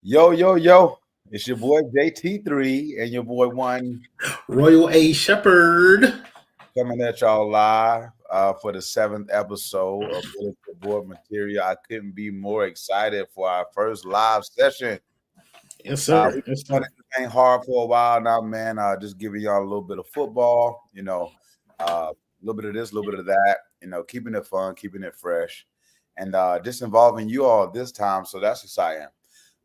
Yo, yo, yo. It's your boy JT3 and your boy One Royal A. Shepherd. coming at y'all live for the seventh episode of Bulletin Board Material. I couldn't be more excited for our first live session. Yes, sir. We've Yes, been running sir. this thing hard for a while now, man. Just giving y'all a little bit of football, a little bit of this, a little bit of that, keeping it fun, keeping it fresh, and just involving you all this time. So that's exciting.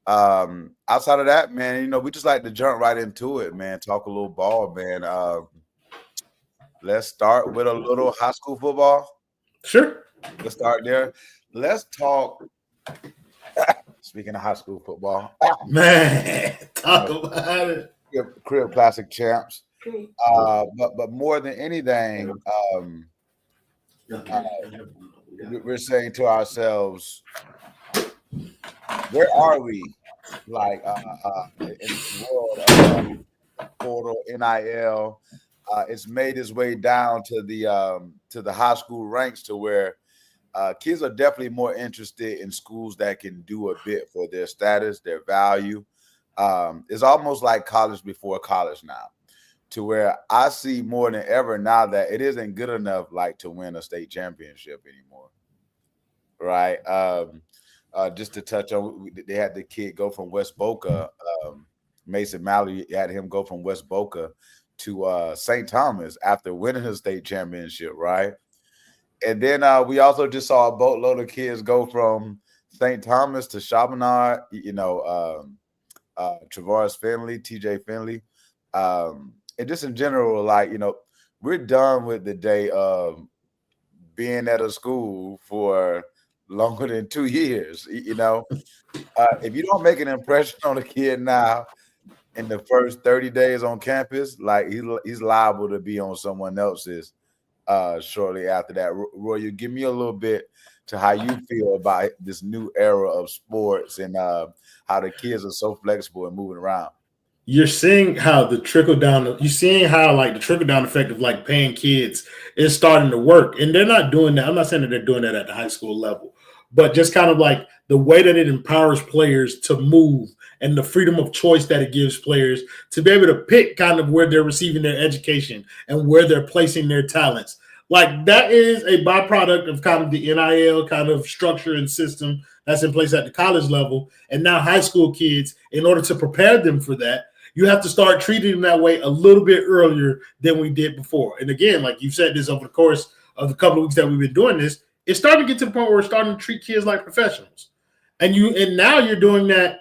Outside of that, man, we just like to jump right into it, man. Talk a little ball, man. Let's start with a little high school football. Sure. Let's start there. Let's talk. Speaking of high school football, Man, you talk know, about it. crib classic champs. But more than anything, uh, we're saying to ourselves, where are we? Like in the world of portal, NIL. It's made its way down to the high school ranks to where kids are definitely more interested in schools that can do a bit for their status, their value. It's almost like college before college now, to where I see more than ever now that it isn't good enough like to win a state championship anymore, right? Just to touch on, they had the kid go from West Boca. Mason Mallory had him go from West Boca to St. Thomas after winning the state championship, right? And then we also just saw a boatload of kids go from St. Thomas to Chaminade, Travaris Finley, TJ Finley. And just in general, like, we're done with the day of being at a school for longer than 2 years. If you don't make an impression on a kid now in the first 30 days on campus, like he's liable to be on someone else's shortly after that. Roy, you give me a little bit to how you feel about this new era of sports and how the kids are so flexible and moving around. You're seeing how the trickle down. You're seeing how like the trickle down effect of like paying kids is starting to work, and they're not doing that. I'm not saying that they're doing that at the high school level, but just kind of like the way that it empowers players to move and the freedom of choice that it gives players to be able to pick kind of where they're receiving their education and where they're placing their talents. Like that is a byproduct of kind of the NIL kind of structure and system that's in place at the college level. And now high school kids, in order to prepare them for that, you have to start treating them that way a little bit earlier than we did before. And again, like you've said this over the course of the couple of weeks that we've been doing this, it's starting to get to the point where we're starting to treat kids like professionals. And now you're doing that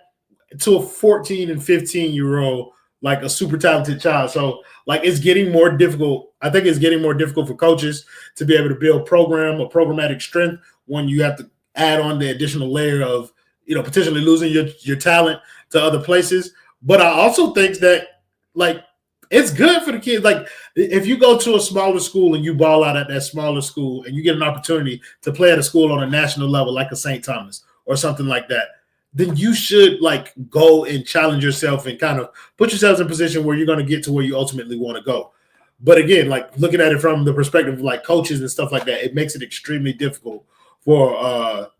to a 14 and 15-year-old, like a super talented child. So like it's getting more difficult. I think it's getting more difficult for coaches to be able to build program or programmatic strength when you have to add on the additional layer of, potentially losing your talent to other places. But I also think that like it's good for the kids. Like if you go to a smaller school and you ball out at that smaller school and you get an opportunity to play at a school on a national level like a St. Thomas or something like that, then you should like go and challenge yourself and kind of put yourselves in a position where you're going to get to where you ultimately want to go. But again, like looking at it from the perspective of like coaches and stuff like that, it makes it extremely difficult for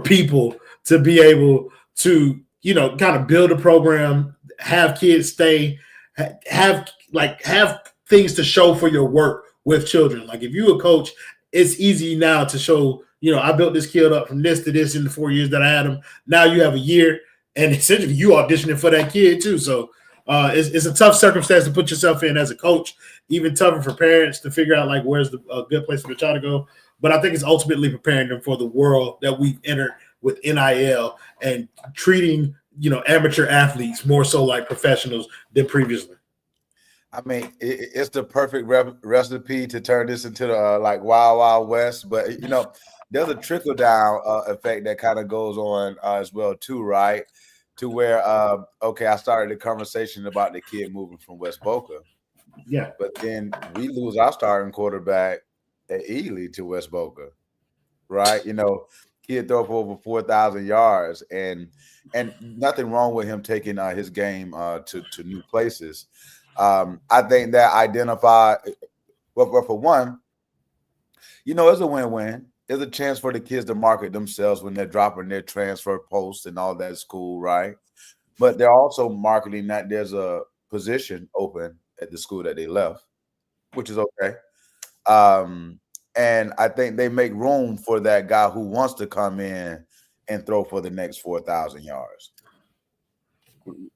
people to be able to kind of build a program, have kids stay, have things to show for your work with children. Like if you're a coach, it's easy now to show, I built this kid up from this to this in the 4 years that I had him. Now you have a year, and essentially you auditioning for that kid too. So it's a tough circumstance to put yourself in as a coach. Even tougher for parents to figure out like where's a good place for the child to go. But I think it's ultimately preparing them for the world that we've entered with NIL and treating amateur athletes more so like professionals than previously. I mean, it's the perfect recipe to turn this into the like Wild Wild West. But there's a trickle down effect that kind of goes on as well too, right? To where okay, I started the conversation about the kid moving from West Boca, Yeah. but then we lose our starting quarterback at Ely to West Boca, right? Kid throw for over 4,000 yards, and nothing wrong with him taking his game to new places. I think that identify well for one, it's a win-win. there's a chance for the kids to market themselves when they're dropping their transfer posts and all that is cool, right? But they're also marketing that there's a position open at the school that they left, which is okay. Um, and I think they make room for that guy who wants to come in and throw for the next 4,000 yards,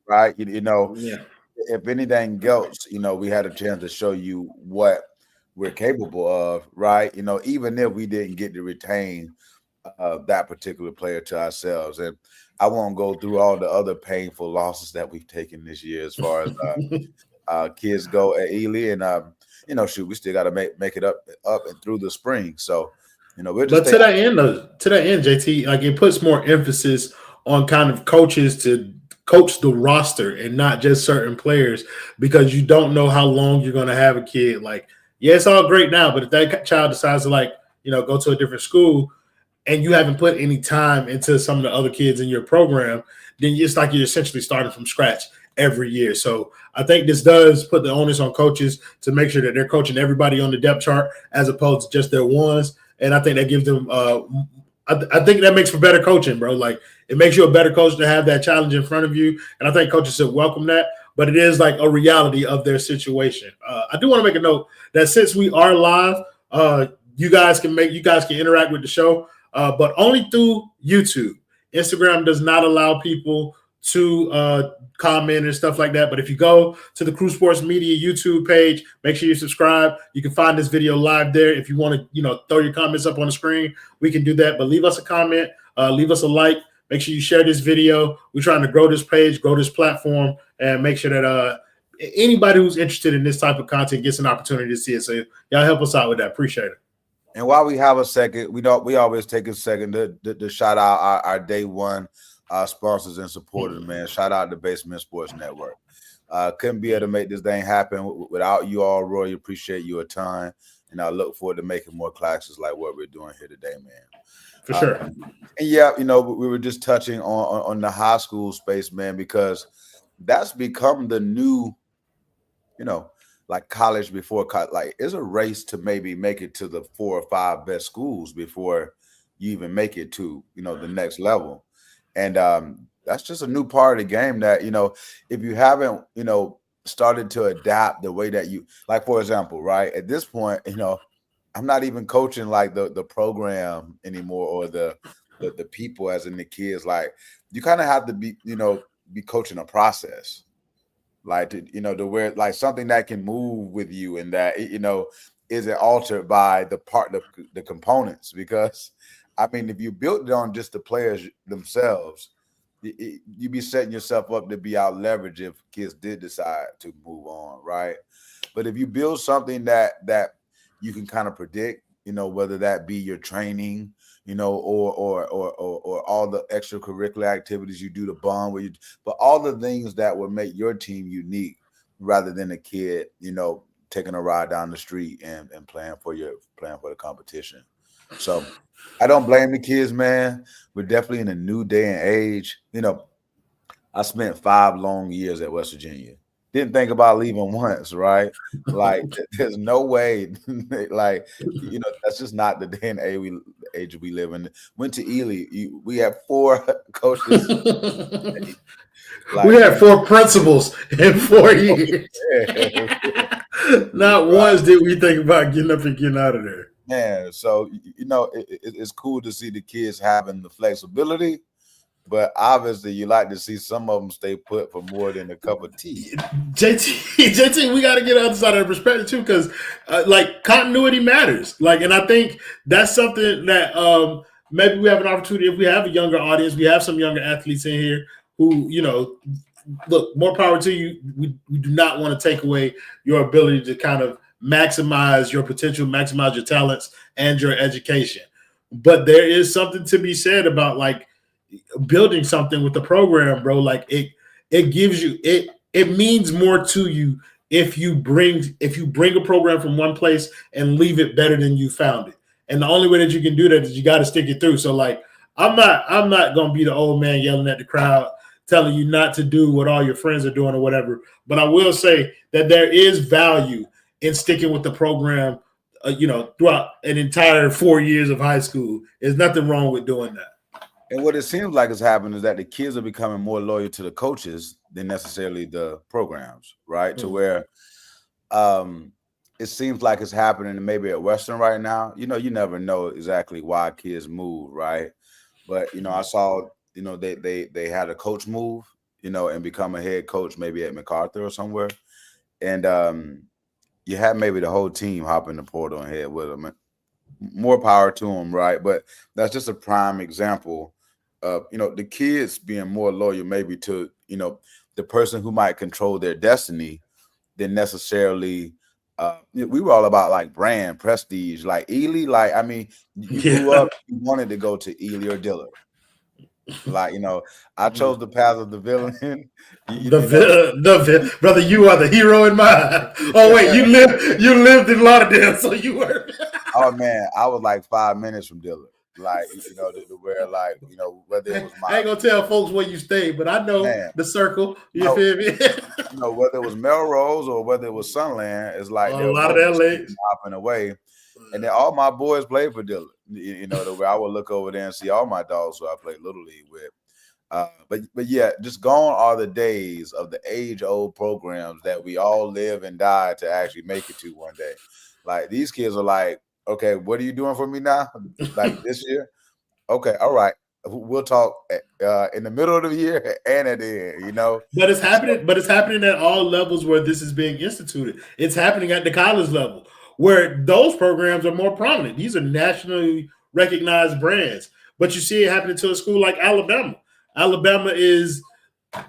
right? Yeah. If anything else, we had a chance to show you what we're capable of, right? Even if we didn't get to retain that particular player to ourselves. And I won't go through all the other painful losses that we've taken this year as far as kids go at Ely. And, shoot, we still got to make it up and through the spring. So, we'll just But to that end, JT, like it puts more emphasis on kind of coaches to coach the roster and not just certain players, because you don't know how long you're going to have a kid. Like, yeah, it's all great now, but if that child decides to go to a different school and you haven't put any time into some of the other kids in your program, then it's like you're essentially starting from scratch every year. So I think this does put the onus on coaches to make sure that they're coaching everybody on the depth chart as opposed to just their ones. And I think that gives them I think that makes for better coaching, bro. Like, it makes you a better coach to have that challenge in front of you. And I think coaches should welcome that, but it is like a reality of their situation. I do want to make a note that since we are live, you guys can interact with the show, but only through YouTube. Instagram does not allow people to comment and stuff like that. But if you go to the Crew Sports Media YouTube page, make sure you subscribe. You can find this video live there. If you want to, throw your comments up on the screen, we can do that. But leave us a comment, leave us a like. Make sure you share this video. We're trying to grow this page, grow this platform, and make sure that anybody who's interested in this type of content gets an opportunity to see it. So y'all help us out with that. Appreciate it. And while we have a second, we always take a second to shout out our day one sponsors and supporters, man. Shout out to Basement Sports Network. Couldn't be able to make this thing happen without you all, Roy. Appreciate you a ton. And I look forward to making more classes like what we're doing here today, man. For sure. And yeah, we were just touching on the high school space, man, because that's become the new, like college before college. Like, it's a race to maybe make it to the 4 or 5 best schools before you even make it to, the next level. And that's just a new part of the game that, if you haven't, started to adapt the way that you, like, for example, right, at this point, I'm not even coaching like the program anymore or the people as in the kids. Like, you kind of have to be coaching a process, like, to where, like, something that can move with you and that, isn't altered by the components. Because I mean, if you built it on just the players themselves, you'd be setting yourself up to be out leveraged if kids did decide to move on, right? But if you build something that you can kind of predict, whether that be your training, or all the extracurricular activities you do to bond with you, but all the things that would make your team unique rather than a kid, taking a ride down the street and playing for the competition. So I don't blame the kids, man. We're definitely in a new day and age. I spent 5 long years at West Virginia. Didn't think about leaving once, right? Like, there's no way, like, that's just not the day and age we live in. Went to Ely. We had 4 coaches. Like, we had 4 principals in 4 years. Not once did we think about getting up and getting out of there. Man, so, it's cool to see the kids having the flexibility, but obviously you like to see some of them stay put for more than a cup of tea. JT, we got to get the other side of the perspective too, because like, continuity matters. Like, and I think that's something that maybe we have an opportunity, if we have a younger audience, we have some younger athletes in here who, look, more power to you. We do not want to take away your ability to kind of maximize your potential, maximize your talents and your education. But there is something to be said about, like, building something with the program, bro. Like, it gives you, it means more to you if you bring a program from one place and leave it better than you found it. And the only way that you can do that is you got to stick it through. So, like, I'm not gonna be the old man yelling at the crowd, telling you not to do what all your friends are doing or whatever. But I will say that there is value in sticking with the program throughout an entire 4 years of high school. There's nothing wrong with doing that. And what it seems like is happening is that the kids are becoming more loyal to the coaches than necessarily the programs, right? To where it seems like it's happening maybe at Western right now. You never know exactly why kids move, right? But I saw they had a coach move, and become a head coach maybe at MacArthur or somewhere, and you had maybe the whole team hop in the portal and head with them. More power to them, right? But that's just a prime example of the kids being more loyal maybe to the person who might control their destiny than necessarily. We were all about like brand prestige, like Ely. Like, I mean, you grew up, you wanted to go to Ely or Dillard. Like, I chose the path of the villain. Brother, you are the hero in mine. Oh wait, you lived in Lauderdale, so you were. Oh man, I was like 5 minutes from Dillard. Like, to where like, whether it was I ain't gonna tell folks where you stayed, but I know the circle. You feel me? Whether it was Melrose or whether it was Sunland, it's like a lot of LA hopping away. And then all my boys played for Dillard. The way I would look over there and see all my dogs who I played Little League with. But yeah, just gone are the days of the age-old programs that we all live and die to actually make it to one day. Like, these kids are like, okay, what are you doing for me now? Like this year? Okay, all right. We'll talk in the middle of the year and at the end, But it's happening. But it's happening at all levels where this is being instituted. It's happening at the college level where those programs are more prominent. These are nationally recognized brands. But you see it happening to a school like Alabama. Alabama is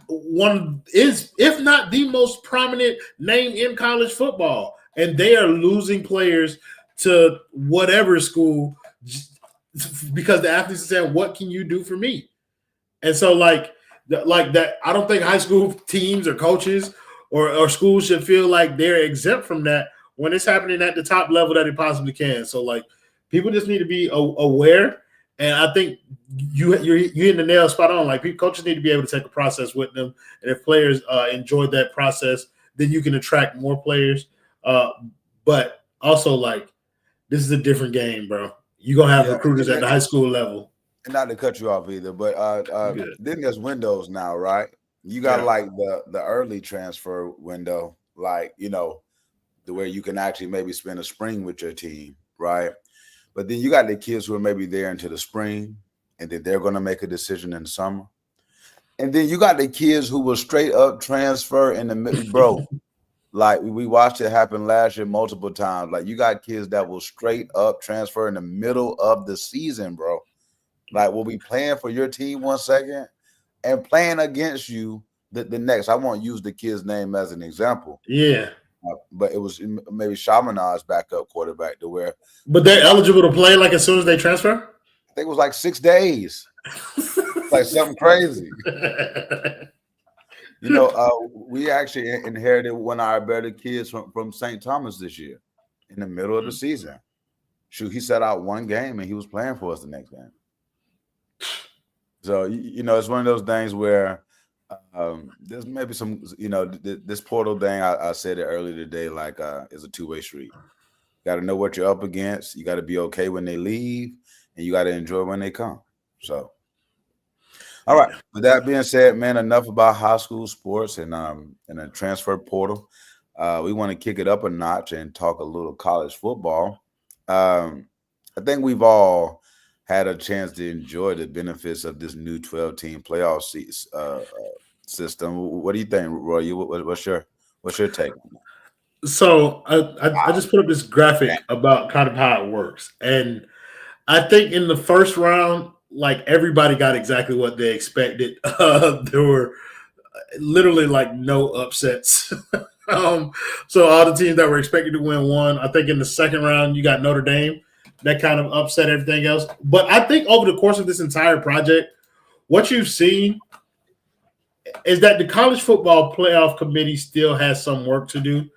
if not the most prominent name in college football, and they are losing players to whatever school because the athletes are saying, "What can you do for me?" And so, like that, I don't think high school teams or coaches or schools should feel like they're exempt from that when it's happening at the top level that it possibly can. So, like, people just need to be aware. And I think you're hitting the nail spot on. Like, coaches need to be able to take a process with them, and if players enjoy that process, then you can attract more players. But also, like, this is a different game, bro. You're gonna have recruiters at the high school level. And not to cut you off either, but then there's windows now, right? You got like the early transfer window, like the way you can actually maybe spend a spring with your team, right? But then you got the kids who are maybe there into the spring, and then they're going to make a decision in the summer. And then you got the kids who will straight up transfer in the middle, bro. Like, we watched it happen last year multiple times. Like, you got kids that will straight up transfer in the middle of the season, bro. Like, we'll be playing for your team 1 second and playing against you the next. I won't use the kid's name as an example. Yeah. But it was maybe Chaminad's backup quarterback to where. But they're eligible to play like as soon as they transfer? I think it was like 6 days. Like something crazy. We actually inherited one of our better kids from St. Thomas this year in the middle of the season. Shoot, he set out one game and he was playing for us the next game. So, it's one of those things where there's maybe some, this portal thing, I said it earlier today, like is a two-way street. You got to know what you're up against. You got to be okay when they leave, and you got to enjoy when they come. So, all right. With that being said, man, enough about high school sports and a transfer portal. We want to kick it up a notch and talk a little college football. I think we've all had a chance to enjoy the benefits of this new 12-team playoff system. What do you think, Roy? What's your take on that? So I just put up this graphic about kind of how it works, and I think in the first round, like, everybody got exactly what they expected. There were literally like no upsets. So all the teams that were expected to win won. I think in the second round you got Notre Dame. That kind of upset everything else. But I think over the course of this entire project, what you've seen is that the college football playoff committee still has some work to do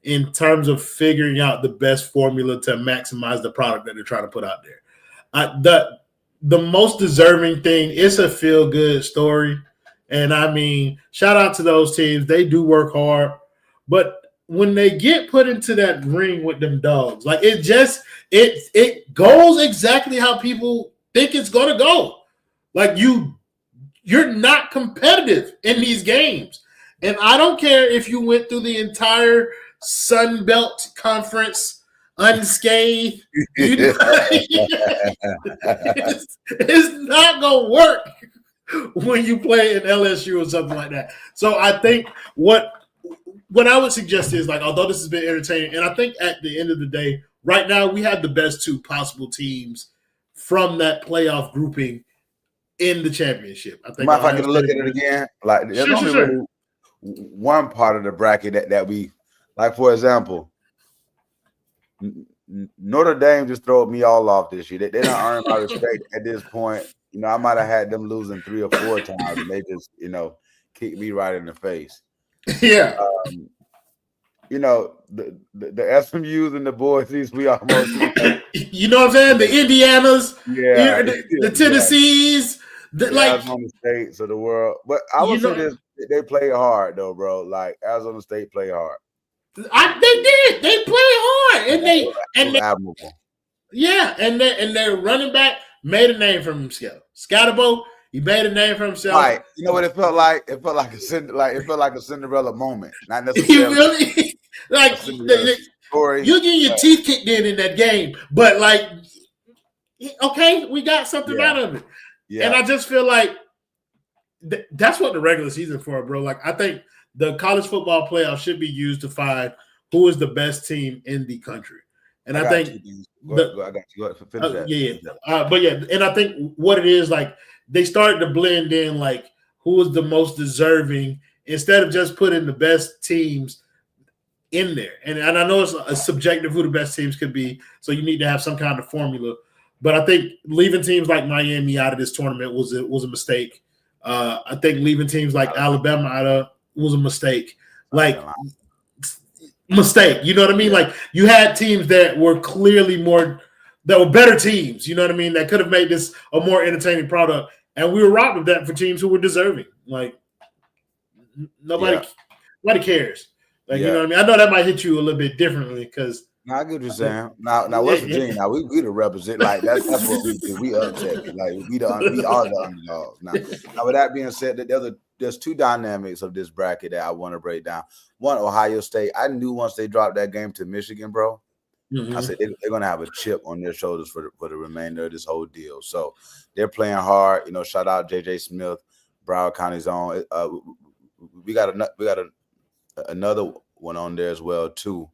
in terms of figuring out the best formula to maximize the product that they're trying to put out there. The most deserving thing is a feel-good story. And I mean, shout out to those teams. They do work hard. But when they get put into that ring with them dogs, like it goes exactly how people think it's gonna go. Like you're not competitive in these games. And I don't care if you went through the entire Sun Belt Conference unscathed. It's not going to work when you play in LSU or something like that. So I think what I would suggest is, like, although this has been entertaining, and I think at the end of the day, right now we have the best two possible teams from that playoff grouping in the championship. I think. Mind if I can look at it again? Like, there's only really one part of the bracket that we like. For example, Notre Dame just threw me all off this year. They don't earn my respect at this point. You know, I might have had them losing 3 or 4 times, and they just, you know, kicked me right in the face. Yeah. You know, the SMUs and the Boise's, we almost. You know what I'm saying? The Indianas, yeah, the Tennessees. The Arizona States of the world, but I would say this: they play hard though, bro. Like Arizona State play hard. They did. They play hard, and they admirable. Yeah, and their running back made a name for himself. Scotabo, he made a name for himself. Right. You know what it felt like? It felt like a Cinderella moment. Not necessarily. He really like you get your teeth kicked in that game, but like, okay, we got something out of it. Yeah. And I just feel like that's what the regular season for, bro. Like, I think the college football playoff should be used to find who is the best team in the country. And I think I got you. Go ahead, finish that. But yeah, and I think what it is, like, they started to blend in, like, who is the most deserving instead of just putting the best teams in there. And I know it's a subjective who the best teams could be, so you need to have some kind of formula. But I think leaving teams like Miami out of this tournament was a mistake. I think leaving teams like Alabama out of was a mistake. Like, mistake. You know what I mean? Like, you had teams that were clearly that were better teams. You know what I mean? That could have made this a more entertaining product. And we were robbed of that for teams who were deserving. Like, nobody cares. Like, you know what I mean? I know that might hit you a little bit differently because. Now I get what you're saying. Now West Virginia. Now we the represent. Like that's what we do. We upset. Like we are the underdogs. Now with that being said, there's 2 dynamics of this bracket that I want to break down. One, Ohio State. I knew once they dropped that game to Michigan, bro. I said they're gonna have a chip on their shoulders for the remainder of this whole deal. So they're playing hard. You know, shout out JJ Smith, Broward County's own. We got another one on there as well too.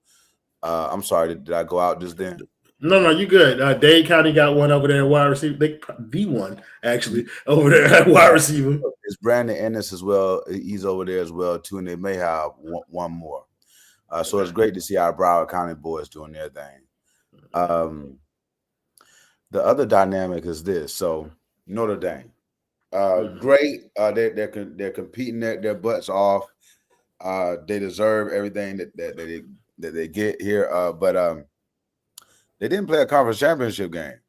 I'm sorry, did I go out just then? No, you good. Dade County got one over there at wide receiver. The one actually over there at wide receiver. It's Brandon Ennis as well. He's over there as well too, and they may have one more. So it's great to see our Broward County boys doing their thing. The other dynamic is this. So Notre Dame, great. They're competing their butts off. They deserve everything that they get here, but they didn't play a conference championship game.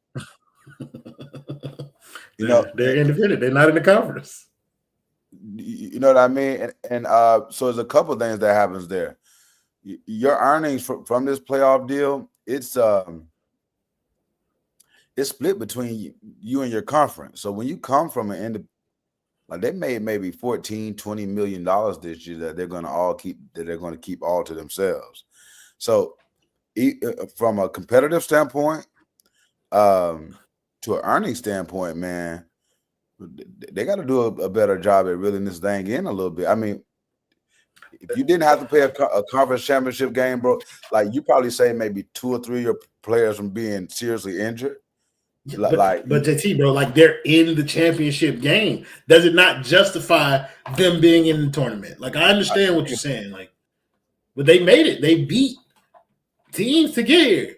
You know, they're independent. They're not in the conference. You know what I mean? And so there's a couple things that happens there. Your earnings from this playoff deal, it's split between you and your conference. So when you come from like they made maybe $14-20 million this year that they're going to keep all to themselves. So from a competitive standpoint, to an earning standpoint, man, they got to do a better job at reeling this thing in a little bit. I mean, if you didn't have to play a conference championship game, bro, like you probably say maybe 2 or 3 of your players from being seriously injured. But JT, bro, like they're in the championship game. Does it not justify them being in the tournament? Like, I understand what you're saying, like, but they made it. They beat teams to get here,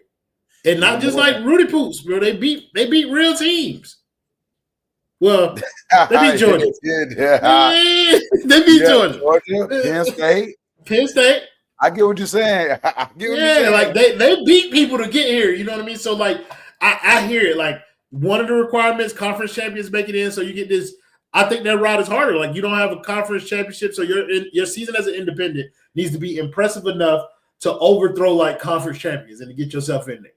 and not just like Rudy Poots, bro. They beat real teams. Well, they beat Georgia. They beat Georgia. Penn State. I get what you're saying. Like they beat people to get here. You know what I mean? So like, I hear it. Like, one of the requirements, conference champions make it in, so you get this. I think that route is harder. Like, you don't have a conference championship, so your season as an independent needs to be impressive enough to overthrow like conference champions and to get yourself in there.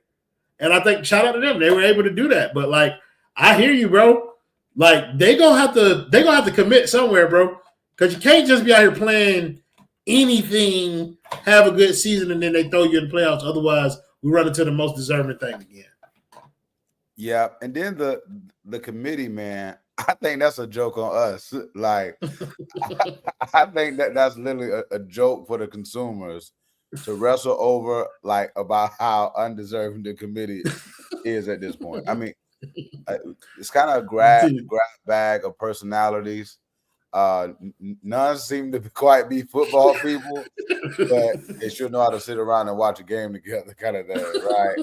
And I think shout out to them, they were able to do that. But like, I hear you, bro. Like they gonna have to commit somewhere, bro, because you can't just be out here playing anything, have a good season, and then they throw you in the playoffs. Otherwise, we run into the most deserving thing again. Yeah, and then the committee, man, I think that's a joke on us. Like, I think that's literally a joke for the consumers to wrestle over, like, about how undeserving the committee is at this point. I mean, it's kind of a grab bag of personalities. None seem to quite be football people, but they should know how to sit around and watch a game together, kind of thing, right?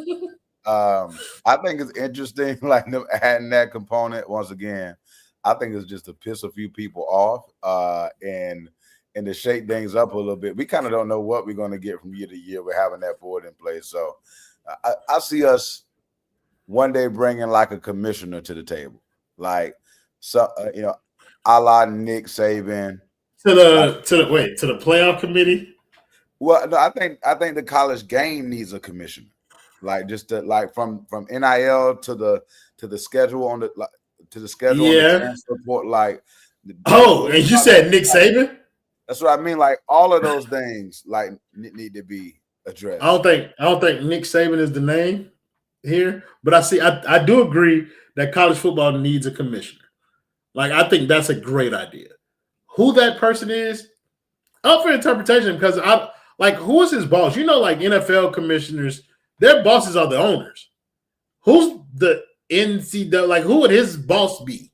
I think it's interesting, like them adding that component once again. I think it's just to piss a few people off, and to shake things up a little bit. We kind of don't know what we're going to get from year to year. We're having that board in place, so I see us one day bringing like a commissioner to the table, like a la Nick Saban to the playoff committee. Well, no, I think the college game needs a commissioner, like just like from NIL to the schedule on the schedule on the transfer report, like. And you said Nick Saban? That's what I mean. Like all of those things, like need to be addressed. I don't think Nick Saban is the name here, but I do agree that college football needs a commissioner. Like I think that's a great idea. Who that person is, up for interpretation because who is his boss? You know, like NFL commissioners, their bosses are the owners. Who's the NCAA? Like who would his boss be?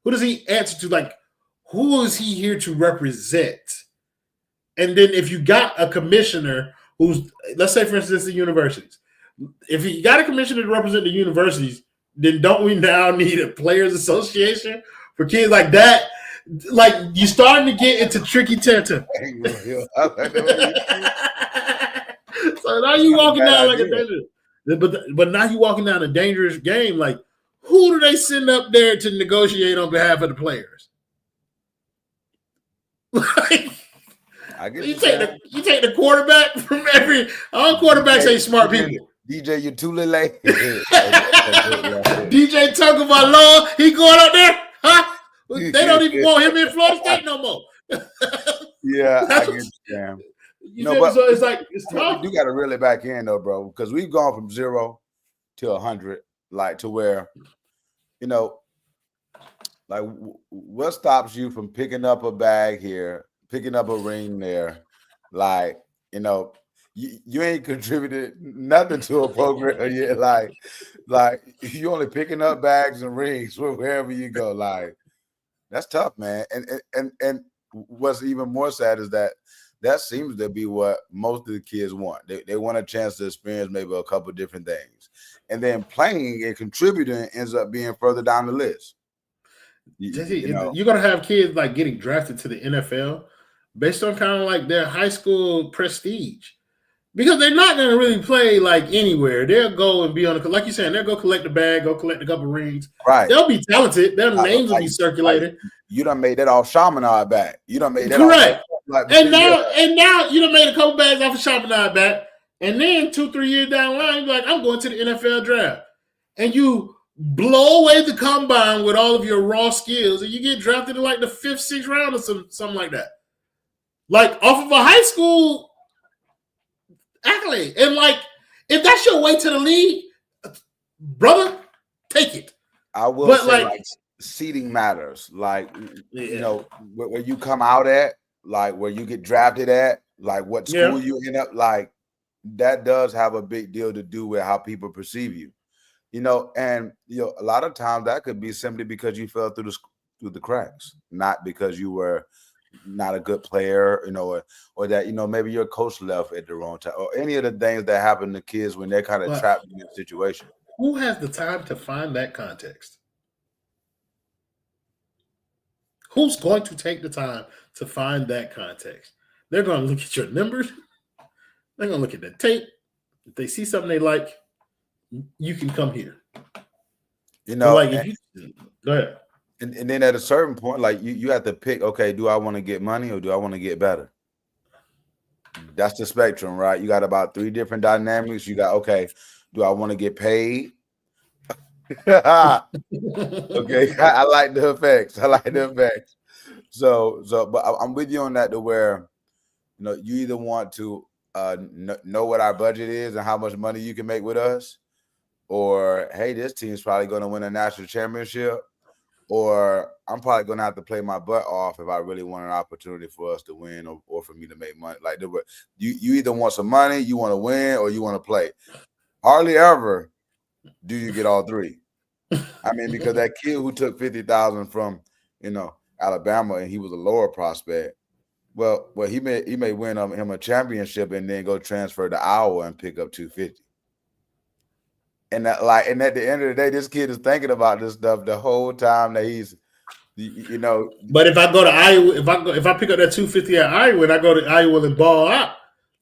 Who does he answer to? Like who is he here to represent? And then if you got a commissioner who's, let's say for instance, the universities, if you got a commissioner to represent the universities, then don't we now need a players association for kids like that? Like you're starting to get into tricky territory. So now you walking down like a dangerous, but now you walking down a dangerous game. Like who do they send up there to negotiate on behalf of the players? Like you take the quarterback from all quarterbacks ain't smart people. DJ, you're too late. DJ Tucker, my Lord, he going up there, huh? They don't even want him in Florida State no more. Yeah, I get you, Sam. So it's like it's tough. You got to reel it back in though, bro, because we've gone from 0 to 100, like to where, like what stops you from picking up a bag here, picking up a ring there, like you ain't contributed nothing to a program yet, like you only picking up bags and rings wherever you go, like. That's tough, man. And what's even more sad is that seems to be what most of the kids want. They want a chance to experience maybe a couple of different things. And then playing and contributing ends up being further down the list. You're going to have kids like getting drafted to the NFL based on kind of like their high school prestige. Because they're not going to really play like anywhere. They'll go and be on the, like you're saying, they'll go collect the bag, go collect a couple rings. Right. They'll be talented. Their names will be circulated. Like, you done made that off Chaminade back. You done made that correct. And now you done made a couple bags off of Chaminade back. And then 2-3 years down the line, you're like, I'm going to the NFL draft. And you blow away the combine with all of your raw skills, and you get drafted in like the 5th, 6th round or something like that. Like off of a high school accolade. And like, if that's your way to the league, brother, take it. I will say like seeding matters. Like, where you come out at, like where you get drafted at, like what school you end up, like that does have a big deal to do with how people perceive you. And a lot of times that could be simply because you fell through the cracks, not because you were not a good player, or that, maybe your coach left at the wrong time, or any of the things that happen to kids when they're kind of trapped in a situation. Who has the time to find that context? Who's going to take the time to find that context? They're going to look at your numbers. They're going to look at the tape. If they see something they like, you can come here. Go ahead. And then at a certain point, like you have to pick, okay, do I want to get money or do I want to get better? That's the spectrum, right? You got about 3 different dynamics. You got, okay, do I want to get paid? Okay, I like the effects. I like the effects. But I'm with you on that to where, you either want to know what our budget is and how much money you can make with us, or hey, this team's probably going to win a national championship, or I'm probably going to have to play my butt off if I really want an opportunity for us to win or for me to make money. Like you either want some money, you want to win, or you want to play. Hardly ever do you get all three. I mean, because that kid who took 50,000 from Alabama and he was a lower prospect. Well, he may win him a championship and then go transfer to Iowa and pick up 250. And at the end of the day, this kid is thinking about this stuff the whole time that he's, But if I go to Iowa, if I pick up that 250 at Iowa and I go to Iowa and ball out,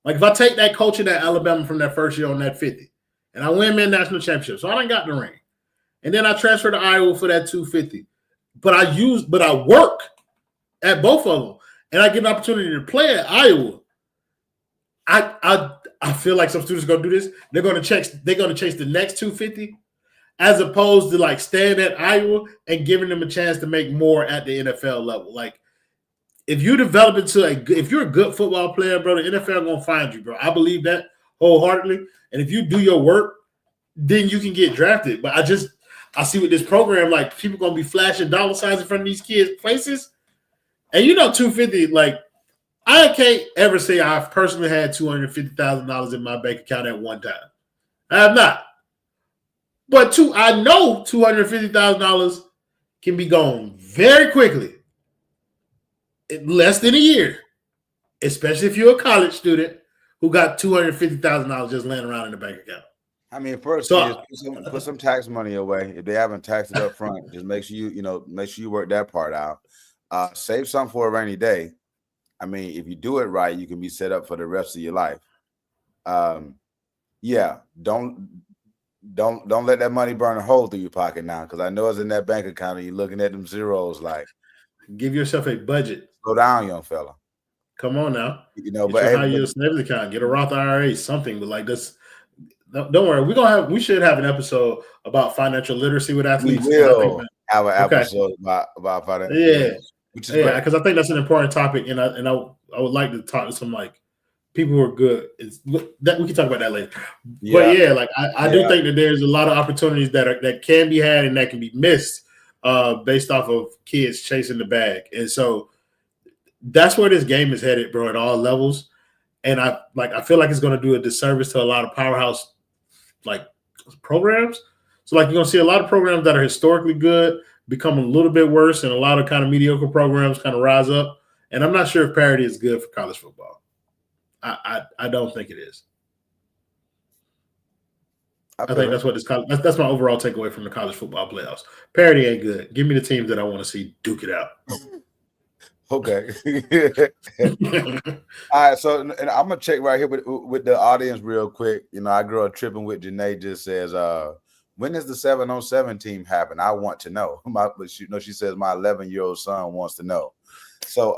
like if I take that coach in that Alabama from that first year on that 50, and I win me a national championship, so I done got the ring, and then I transfer to Iowa for that 250, but I work at both of them, and I get an opportunity to play at Iowa. I feel like some students are gonna do this. They're gonna chase the next 250, as opposed to like staying at Iowa and giving them a chance to make more at the NFL level. Like if you develop if you're a good football player, bro, the NFL gonna find you, bro. I believe that wholeheartedly. And if you do your work, then you can get drafted. But I see with this program, like people gonna be flashing dollar signs in front of these kids' places. And 250, like I can't ever say I've personally had $250,000 in my bank account at one time. I have not. But I know $250,000 can be gone very quickly, in less than a year, especially if you're a college student who got $250,000 just laying around in the bank account. I mean, first, put some tax money away. If they haven't taxed it up front, just make sure you work that part out. Save some for a rainy day. I mean, if you do it right, you can be set up for the rest of your life. Yeah, don't let that money burn a hole through your pocket now, because I know it's in that bank account and you're looking at them zeros. Like, give yourself a budget. Slow down, young fella. Come on now. Get your high yield savings account, get a Roth IRA, something. But like this, don't worry. We should have an episode about financial literacy with athletes. We will have an episode about financial literacy. Yeah, because I think that's an important topic, and I would like to talk to some like people who are good. We can talk about that later. Yeah. But like I do think that there's a lot of opportunities that can be had and that can be missed based off of kids chasing the bag, and so that's where this game is headed, bro, at all levels. And I feel like it's going to do a disservice to a lot of powerhouse like programs. So like you're going to see a lot of programs that are historically good become a little bit worse, and a lot of kind of mediocre programs kind of rise up. And I'm not sure if parity is good for college football. I don't think it is. I think that's what that's my overall takeaway from the college football playoffs. Parity ain't good. Give me the teams that I want to see duke it out. Okay. All right. So, and I'm gonna check right here with the audience real quick. I grew up tripping with Janae. Just says, when does the 7-on-7 team happen? I want to know. She says my 11-year-old son wants to know. So,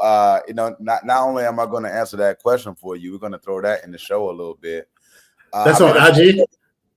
not only am I going to answer that question for you, we're going to throw that in the show a little bit. That's on IG.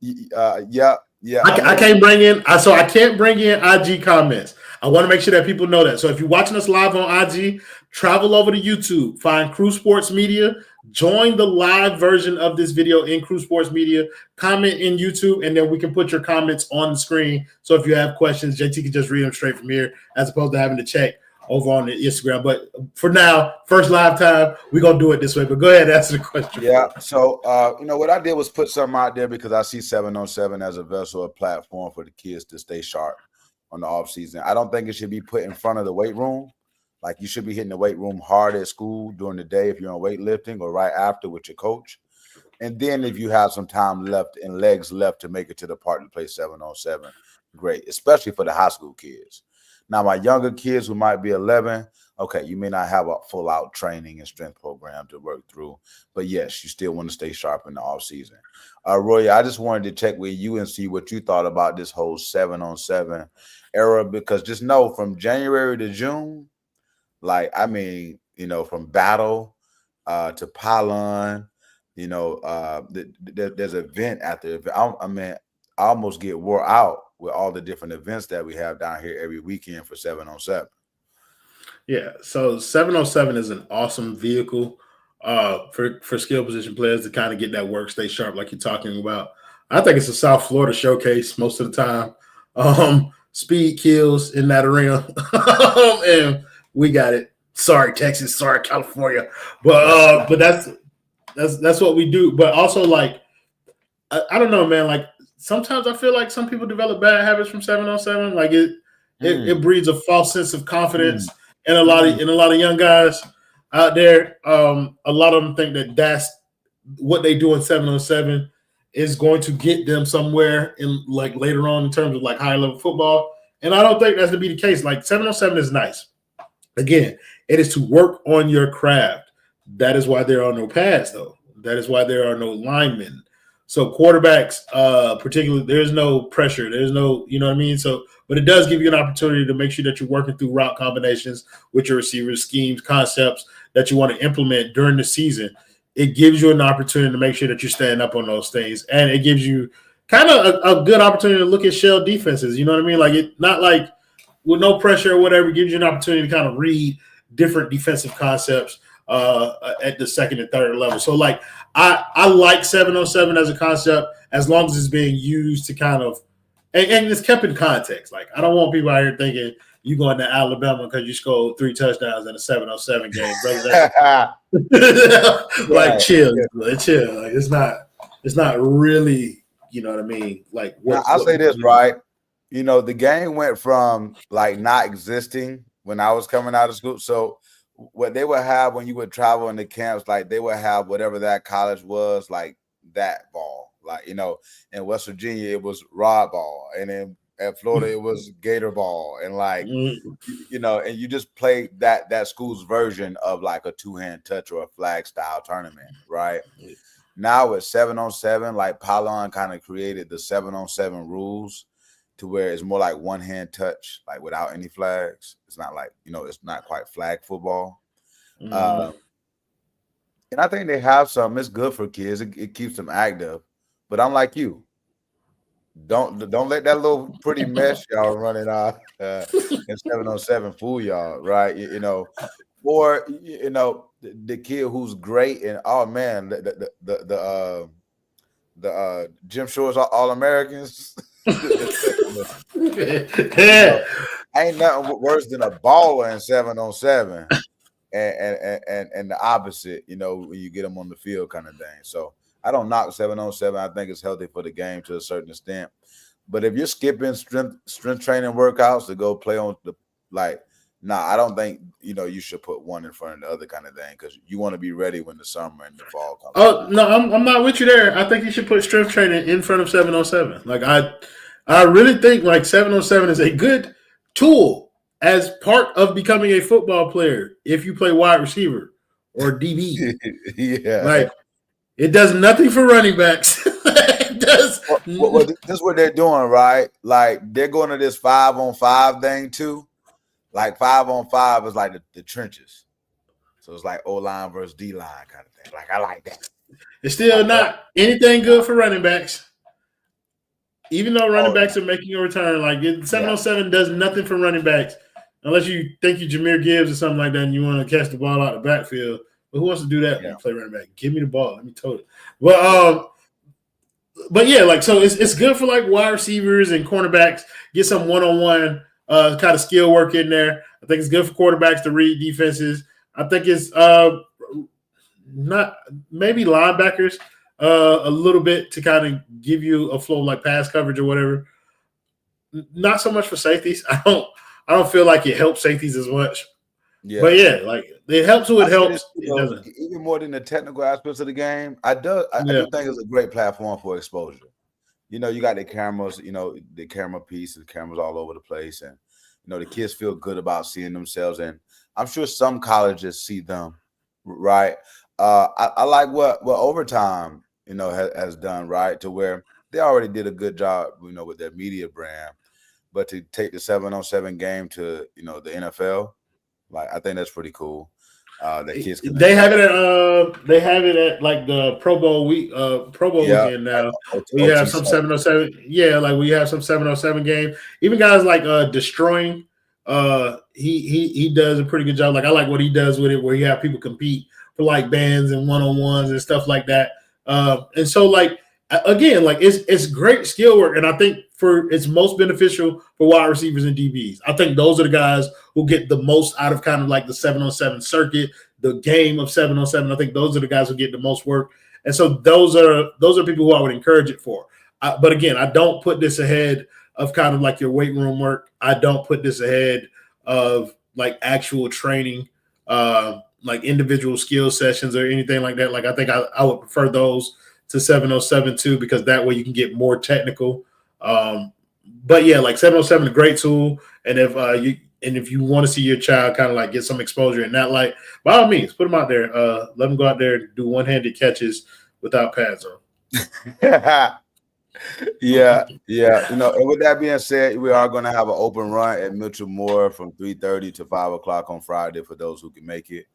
Yeah. I can't bring in. I can't bring in IG comments. I want to make sure that people know that. So if you're watching us live on IG, travel over to YouTube, find Crew Sports Media, join the live version of this video in Crew Sports Media, comment in YouTube, and then we can put your comments on the screen. So if you have questions, JT can just read them straight from here, as opposed to having to check over on the Instagram. But for now, first live time, we're going to do it this way. But go ahead and answer the question. Yeah. So, what I did was put something out there because I see 7-on-7 as a vessel, a platform for the kids to stay sharp on the off season. I don't think it should be put in front of the weight room. Like you should be hitting the weight room hard at school during the day if you're on weightlifting, or right after with your coach. And then if you have some time left and legs left to make it to the park to play 7-on-7, great, especially for the high school kids. Now, my younger kids who might be 11, okay, you may not have a full-out training and strength program to work through, but yes, you still want to stay sharp in the off-season. Roy, I just wanted to check with you and see what you thought about this whole 7-on-7 era, because just know from January to June, from battle to pylon. There's an event after. I mean, I almost get wore out with all the different events that we have down here every weekend for 7-on-7. Yeah, so 707 is an awesome vehicle for skill position players to kind of get that work, stay sharp, like you're talking about. I think it's a South Florida showcase most of the time. Speed kills in that arena, and we got it. Sorry, Texas. Sorry, California. But that's what we do. But also, like, I don't know, man. Like, sometimes I feel like some people develop bad habits from 707. Like it breeds a false sense of confidence in a lot of young guys out there. A lot of them think that that's what they do in 707 is going to get them somewhere in like later on in terms of like high level football. And I don't think that's to be the case. Like 707 is nice. Again, it is to work on your craft. That is why there are no pads, though. That is why there are no linemen. So quarterbacks, particularly, there's no pressure. There's no, you know what I mean? So, but it does give you an opportunity to make sure that you're working through route combinations with your receivers, schemes, concepts that you want to implement during the season. It gives you an opportunity to make sure that you're staying up on those things. And it gives you kind of a good opportunity to look at shell defenses. You know what I mean? Like, it not like with no pressure or whatever, gives you an opportunity to kind of read different defensive concepts at the second and third level. So, like, I like 707 as a concept as long as it's being used to kind of and it's kept in context. Like, I don't want people out here thinking you going to Alabama because you scored 3 touchdowns in a 707 game, brother. Like, chill. Like, it's not really, you know what I mean? Like, I'll say this, right? The game went from like not existing when I was coming out of school. So what they would have when you would travel in the camps, like they would have whatever that college was, like that ball. Like, in West Virginia, it was rod ball. And then at Florida, it was gator ball. And like, and you just played that school's version of like a 2-hand touch or a flag style tournament, right? Now with 7-on-7, like Pylon kind of created the 7-on-7 rules to where it's more like 1-hand touch, like without any flags. It's not like, it's not quite flag football. And I think they have something. It's good for kids. It keeps them active. But I'm like you. Don't let that little pretty mesh y'all running off in 7-on-7 fool y'all, right? Or the kid who's great and oh man, the Jim Shore's All Americans. Ain't nothing worse than a baller in 7-on-7 and the opposite, when you get them on the field kind of thing. So I don't knock 7-on-7. I think it's healthy for the game to a certain extent. But if you're skipping strength training workouts to go play on I don't think you should put one in front of the other kind of thing because you want to be ready when the summer and the fall comes. Oh no, I'm not with you there. I think you should put strength training in front of 7-on-7. Like I really think like 7-on-7 is a good tool as part of becoming a football player if you play wide receiver or DB. Yeah, like it does nothing for running backs. It does. Well, this is what they're doing, right? Like they're going to this 5-on-5 thing too. Like 5-on-5 is like the trenches. So it's like O-line versus D-line kind of thing. Like I like that. It's still not anything good for running backs. Even though running backs are making a return, like 7-on-7 does nothing for running backs unless you think you're Jahmyr Gibbs or something like that and you want to catch the ball out of the backfield. But who wants to do that when you play running back? Give me the ball. Let me tote it. But yeah, like so it's good for like wide receivers and cornerbacks. Get some one-on-one kind of skill work in there. I think it's good for quarterbacks to read defenses. I think it's not maybe linebackers a little bit to kind of give you a flow like pass coverage or whatever. Not so much for safeties. I don't feel like it helps safeties as much. Yeah. But yeah, like it helps who it helps. It doesn't. Even more than the technical aspects of the game, I do think it's a great platform for exposure. You got the cameras, the camera piece, the cameras all over the place, and the kids feel good about seeing themselves. And I'm sure some colleges see them, right? I like what Overtime, has done, right, to where they already did a good job, with their media brand, but to take the 7-on-7 game to the NFL. Like, I think that's pretty cool. that kids can They have enjoy. they have it at like the Pro Bowl Yeah, weekend now. We have some OT7. 707. Yeah, like we have some 707 game. Even guys like Destroying, he does a pretty good job. Like I like what he does with it, where you have people compete for like bands and one-on-ones and stuff like that. And so like again, like it's great skill work, and I think it's most beneficial for wide receivers and DBs. I think those are the guys who get the most out of kind of like the 7-on-7 circuit, the game of 7-on-7. I think those are the guys who get the most work, and so those are people who I would encourage it for. But again, I don't put this ahead of kind of like your weight room work. I don't put this ahead of like actual training, like individual skill sessions or anything like that. Like I think I would prefer those to 707 too, because that way you can get more technical. But yeah, like 707 is a great tool, and if you want to see your child kind of like get some exposure in that light, by all means, put them out there. Let them go out there and do one-handed catches without pads on. Yeah. You know, and with that being said, we are going to have an open run at Mitchell Moore from 3:30 to 5 o'clock on Friday for those who can make it.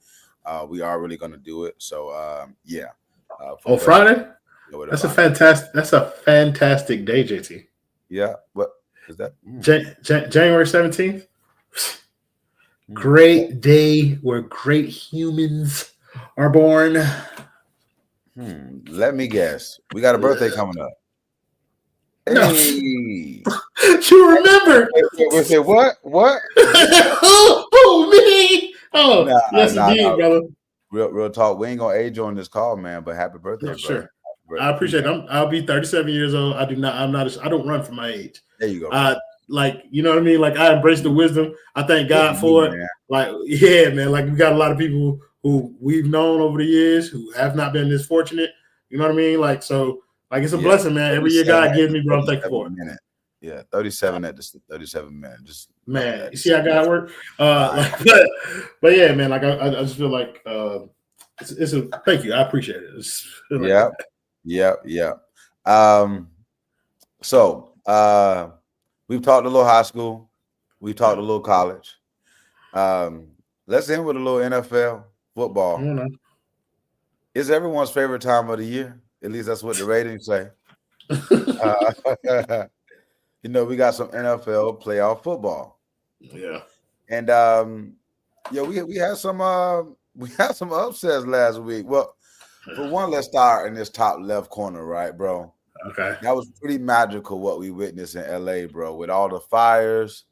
We are really going to do it. So yeah. On Friday? That's a fantastic day, JT. Yeah. What is that? January 17th. Great day where great humans are born. Let me guess. We got a birthday coming up. Hey. No. You remember? Wait, what? Oh, me. Oh, yes, indeed, brother. Real talk. We ain't gonna age on this call, man. But happy birthday, no, sure. Birthday. I appreciate it. I'll be 37 years old. I don't run for my age. There you go. Like, you know what I mean? Like, I embrace the wisdom. I thank God for it. Man. Like, yeah, man. Like, we got a lot of people who we've known over the years who have not been this fortunate. You know what I mean? Like, so, like, it's a blessing, man. Every year God gives me, bro. I'm thankful for it. Yeah, 37 at the 37 minutes. Just man, you see how God work? But yeah, man. Like, I just feel like it's a thank you. I appreciate it. Yeah. So we've talked a little high school, we talked a little college. Let's end with a little NFL football. It's everyone's favorite time of the year. At least that's what the ratings say. You know, we got some NFL playoff football. Yeah. And we had some upsets last week. Well, for one, let's start in this top left corner, right, bro? Okay. That was pretty magical what we witnessed in LA, bro, with all the fires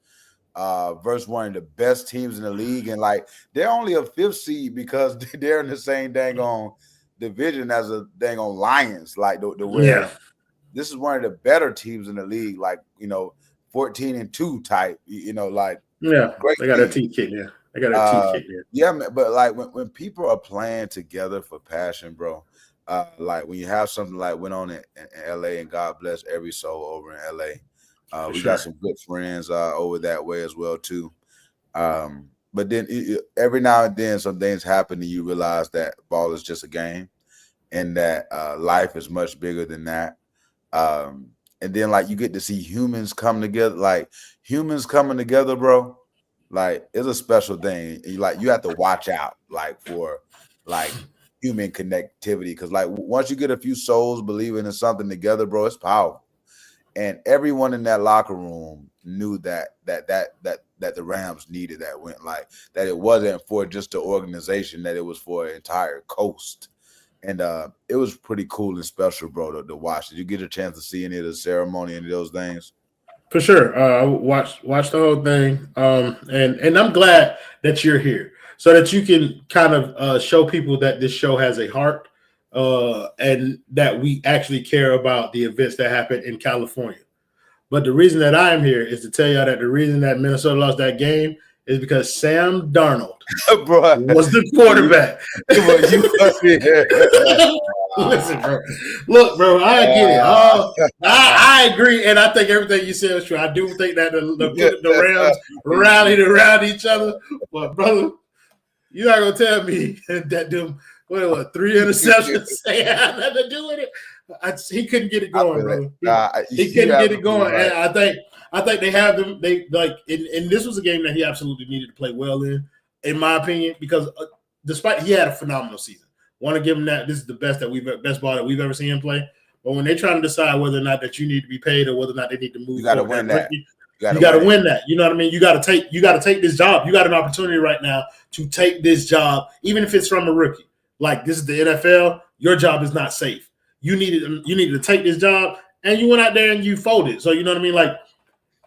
versus one of the best teams in the league. And like they're only a 5th seed because they're in the same dang on division as a dang on Lions. Like the way this is one of the better teams in the league, like 14-2 type, like great. They got their teeth kicked in. Yeah, but like when people are playing together for passion, bro. Like when you have something like went on in LA, and God bless every soul over in LA. We got some good friends over that way as well too. But then every now and then some things happen and you realize that ball is just a game and that life is much bigger than that. And then like you get to see humans come together, like humans coming together, bro. Like it's a special thing. You have to watch out like for like human connectivity, because like once you get a few souls believing in something together, bro, it's powerful. And everyone in that locker room knew that the Rams needed that win, like that it wasn't for just the organization, that it was for an entire coast. And it was pretty cool and special, bro, to watch. Did you get a chance to see any of the ceremony, any of those things? For sure. I watched the whole thing. And I'm glad that you're here so that you can kind of show people that this show has a heart and that we actually care about the events that happen in California. But the reason that I'm here is to tell y'all that the reason that Minnesota lost that game is because Sam Darnold was the quarterback. Listen, bro. Look, bro, I get it. I agree, and I think everything you said is true. I do think that the Rams rallied around each other. But, brother, you're not going to tell me that them, 3 interceptions had nothing to do with it? He couldn't get it going, brother. He couldn't get it going. Right. And I think they have them. They like, and this was a game that he absolutely needed to play well in my opinion, because despite he had a phenomenal season. Want to give him that. This is the best ball that we've ever seen him play. But when they're trying to decide whether or not that you need to be paid or whether or not they need to move, you got to win that. You got to win that. You know what I mean? You got to take this job. You got an opportunity right now to take this job, even if it's from a rookie. Like, this is the NFL. Your job is not safe. You needed to take this job, and you went out there and you folded. So you know what I mean? Like,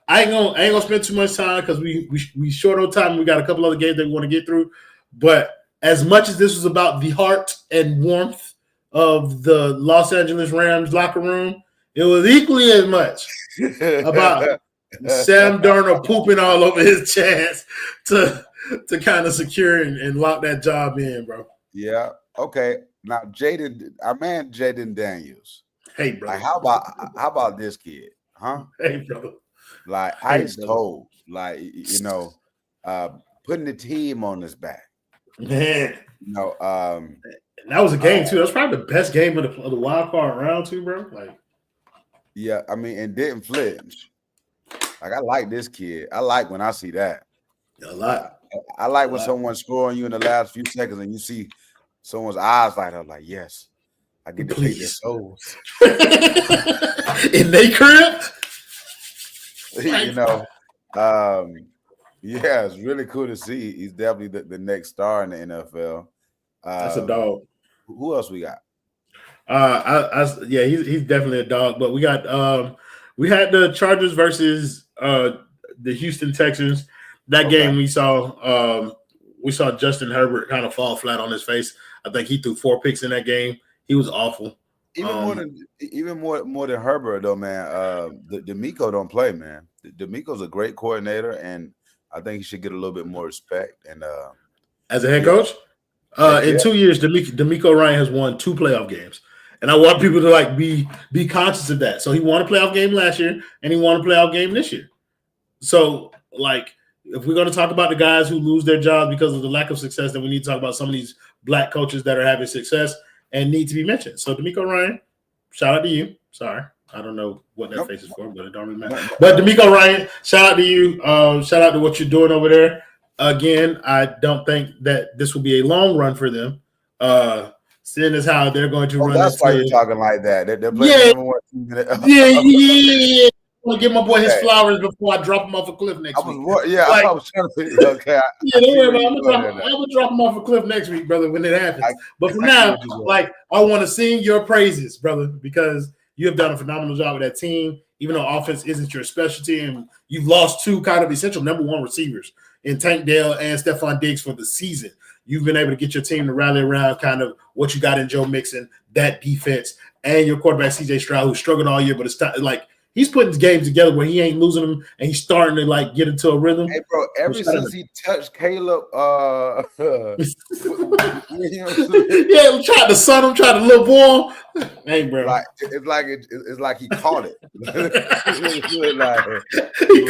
I ain't gonna spend too much time because we short on time. We got a couple other games that we want to get through. But as much as this was about the heart and warmth of the Los Angeles Rams locker room, it was equally as much about Sam Darnold pooping all over his chance to kind of secure and lock that job in, bro. Yeah. Okay. Now, our man Jaden Daniels. Hey, bro. Like, how about this kid? Huh? Hey, brother. Like, ice cold. Like, putting the team on his back. Man. And that was a game too. That was probably the best game of the wild card round too, bro. Like, yeah, I mean, and didn't flinch. Like, I like this kid. I like when I see that. A lot. I like when someone's scoring you in the last few seconds and you see someone's eyes light up. Like, yes, I get to pay their souls. In they crib. Yeah, it's really cool to see. He's definitely the next star in the NFL. That's a dog. Who else we got? He's definitely a dog. But we got we had the Chargers versus the Houston Texans. That game we saw Justin Herbert kind of fall flat on his face. I think he threw 4 picks in that game. He was awful. Even more than Herbert though, man. D'Amico don't play, man. D'Amico's a great coordinator, and I think he should get a little bit more respect. And as a head coach, in 2 years, D'Amico Ryan has won 2 playoff games, and I want people to be conscious of that. So he won a playoff game last year, and he won a playoff game this year. So if we're going to talk about the guys who lose their jobs because of the lack of success, then we need to talk about some of these black coaches that are having success and need to be mentioned. So D'Amico Ryan, shout out to you. Sorry, I don't know what that face is for, but it don't really matter. But D'Amico Ryan, shout out to you. Shout out to what you're doing over there. Again, I don't think that this will be a long run for them. Seeing as how they're going to run. That's why you're talking like that. They're playing number 1 team. Yeah. I'm gonna give my boy his flowers before I drop him off a cliff next week. I was trying to. Okay. Don't worry about it. I'm gonna drop him off a cliff next week, brother, when it happens. But for now, I want to sing your praises, brother, because you have done a phenomenal job with that team. Even though offense isn't your specialty, and you've lost 2 kind of essential number 1 receivers in Tank Dell and Stephon Diggs for the season. You've been able to get your team to rally around kind of what you got in Joe Mixon, that defense, and your quarterback CJ Stroud, who struggled all year, but it's like. He's putting his games together where he ain't losing them, and he's starting to get into a rhythm. Hey, bro, ever since he touched Caleb, yeah, tried to son him, tried to little boy. Hey, bro, it's like he caught it. He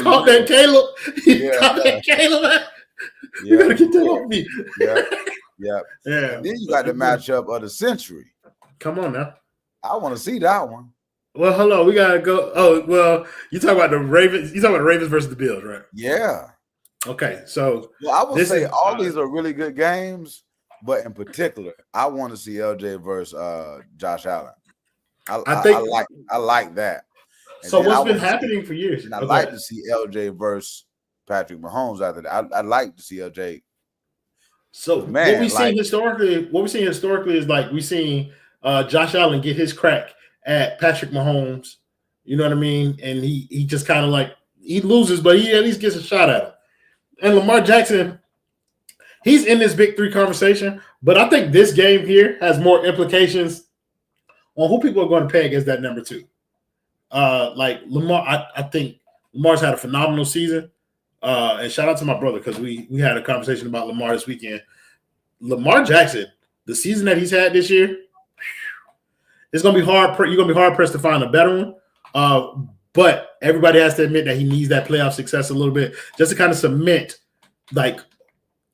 caught that Caleb. Caught that Caleb. You gotta get that off me. Yeah. Then you got the matchup of the century. Come on now, I want to see that one. Well, hello, we gotta go. Oh, well, you talk about the Ravens. You talk about the Ravens versus the Bills, right? Yeah. Okay, so I would say all these are really good games, but in particular, I want to see LJ versus Josh Allen. I like that. And so what's been happening for years? And I like to see LJ versus Patrick Mahomes after that. I'd like to see LJ. So what we've seen historically is we've seen Josh Allen get his crack at Patrick Mahomes, you know what I mean? And he just kind of he loses, but he at least gets a shot at him. And Lamar Jackson, he's in this big 3 conversation, but I think this game here has more implications on who people are going to peg as that number 2. Lamar, I think Lamar's had a phenomenal season. And shout out to my brother because we had a conversation about Lamar this weekend. Lamar Jackson, the season that he's had this year, it's gonna be hard. You're gonna be hard pressed to find a better one. But everybody has to admit that he needs that playoff success a little bit just to kind of cement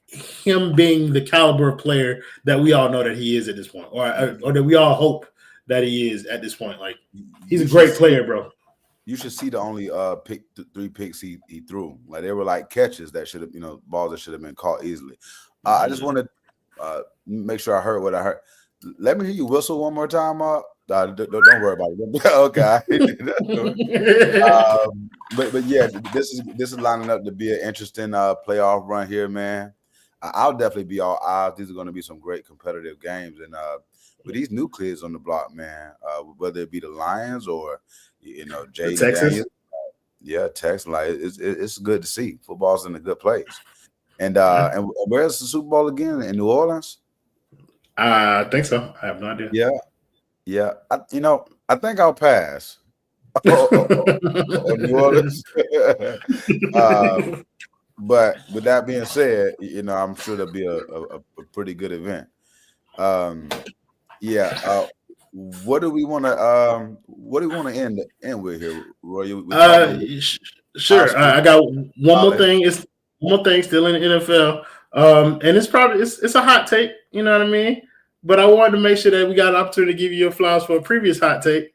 him being the caliber of player that we all know that he is at this point, or that we all hope that he is at this point. He's a great player, bro. You should see the only 3 picks he threw. They were catches that should have, balls that should have been caught easily. I just want to make sure I heard what I heard. Let me hear you whistle one more time. Don't worry about it. Okay. But yeah, this is lining up to be an interesting playoff run here, man. I'll definitely be all eyes. These are going to be some great competitive games, and with these new kids on the block, man, whether it be the Lions or The Jaden Texans. Daniels, Texas, like it's good to see. Football's in a good place. And where's the Super Bowl again? In New Orleans? I think so. I have no idea. Yeah. I think I'll pass on New Orleans. But with that being said, I'm sure there'll be a pretty good event. What do we want to end with here, Roy? Sure. I got one more thing. It's one more thing still in the NFL. And it's probably it's a hot take, you know what I mean? But I wanted to make sure that we got an opportunity to give you your flowers for a previous hot take.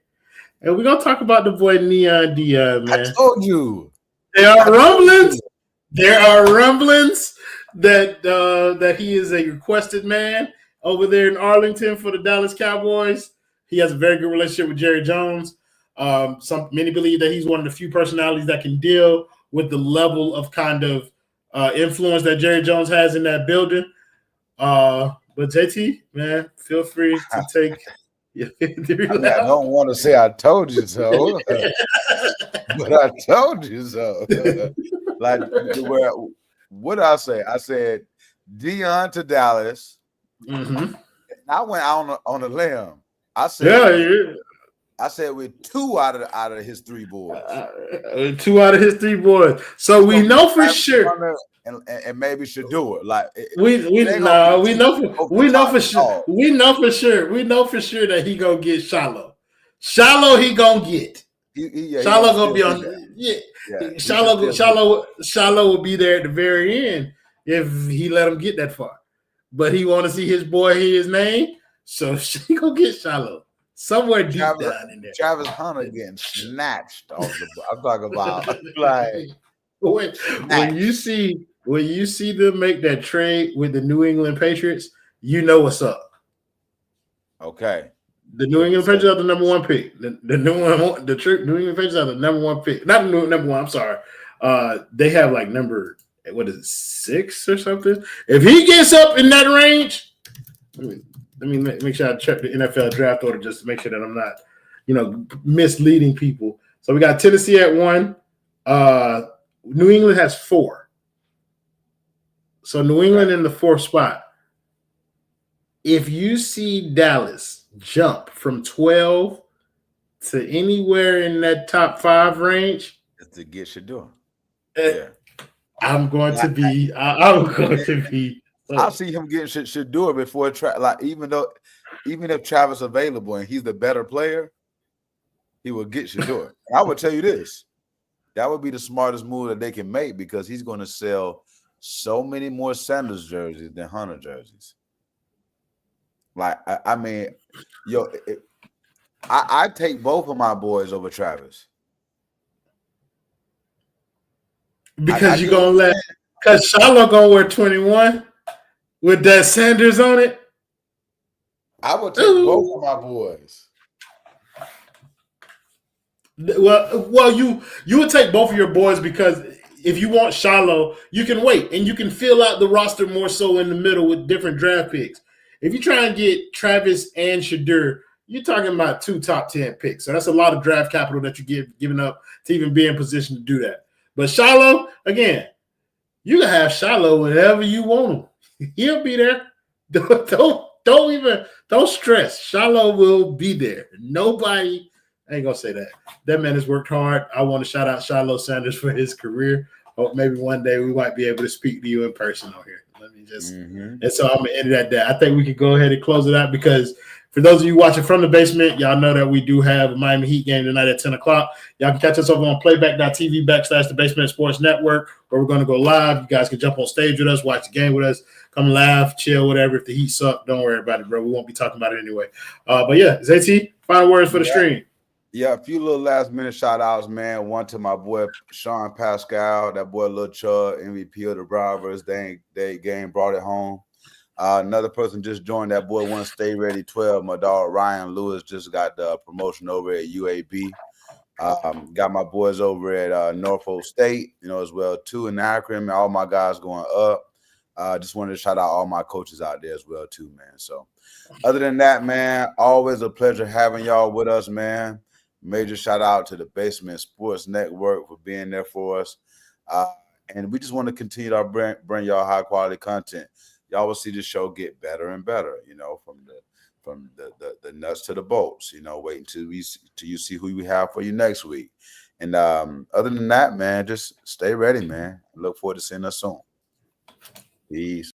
And we're gonna talk about the boy Neon Dion, man. I told you. There are rumblings. There are rumblings that he is a requested man over there in Arlington for the Dallas Cowboys. He has a very good relationship with Jerry Jones. Many believe that he's one of the few personalities that can deal with the level of kind of influence that Jerry Jones has in that building. But JT, man, feel free to take. I don't want to say I told you so, but I told you so. Like, what did I say? I said Dion to Dallas. Mm-hmm. I went out on a limb. I said, I said with 2 out of his 3 boys. 2 out of his 3 boys. So we know for sure. And maybe should do it. Like we know for sure that he gonna get Shiloh. Shiloh he gonna get. Shiloh gonna be on. Shiloh will be there at the very end if he let him get that far. But he want to see his boy hear his name, so he gonna get Shiloh somewhere deep down in there. Travis Hunter getting snatched off the. I'm talking about like when you see them make that trade with the New England Patriots, you know what's up. Okay. The New England Patriots are the number 1 pick. The New England Patriots are the number 1 pick. Not the number 1. I'm sorry. They have like number 6 or something. If he gets up in that range, let me make sure I check the NFL draft order just to make sure that I'm not, misleading people. So we got Tennessee at 1. New England has 4. So New England in the 4th spot. If you see Dallas jump from 12 to anywhere in that top 5 range, it's to get Shador. I'm going to be. I'll see him getting Shador before even if Travis available and he's the better player, he will get Shador. I would tell you this. That would be the smartest move that they can make because he's going to sell so many more Sanders jerseys than Hunter jerseys. Like, I mean, I take both of my boys over Travis. Because you're going to because Shiloh going to wear 21 with that Sanders on it. I would take both of my boys. Well, you would take both of your boys because if you want Shiloh, you can wait and you can fill out the roster more so in the middle with different draft picks. If you try and get Travis and Shador, you're talking about 2 top 10 picks. So that's a lot of draft capital that you're giving up to even be in position to do that. But Shiloh, again, you can have Shiloh whenever you want him. He'll be there. Don't stress. Shiloh will be there. Nobody. I ain't gonna say that. That man has worked hard. I want to shout out Shiloh Sanders for his career. Hope maybe one day we might be able to speak to you in person on here. Let me just and so I'm gonna end it at that. I think we could go ahead and close it out because for those of you watching from the basement, y'all know that we do have a Miami Heat game tonight at 10 o'clock. Y'all can catch us over on playback.tv/the Basement Sports Network, where we're gonna go live. You guys can jump on stage with us, watch the game with us, come laugh, chill, whatever. If the Heat suck, don't worry about it, bro. We won't be talking about it anyway. But yeah, ZT, final words for the stream. Yeah, a few little last minute shout outs, man. One to my boy Sean Pascal, that boy Lil Chud, MVP of the Robbers. They game brought it home. Another person just joined. That boy want to stay ready. 12. My dog Ryan Lewis just got the promotion over at UAB. Got my boys over at Norfolk State, as well too in Akron. All my guys going up. Just wanted to shout out all my coaches out there as well too, man. So, other than that, man, always a pleasure having y'all with us, man. Major shout out to the Basement Sports Network for being there for us. And we just want to continue to bring y'all high quality content. Y'all will see the show get better and better, from the nuts to the bolts. Wait until you see who we have for you next week. And other than that, man, just stay ready, man. Look forward to seeing us soon. Peace.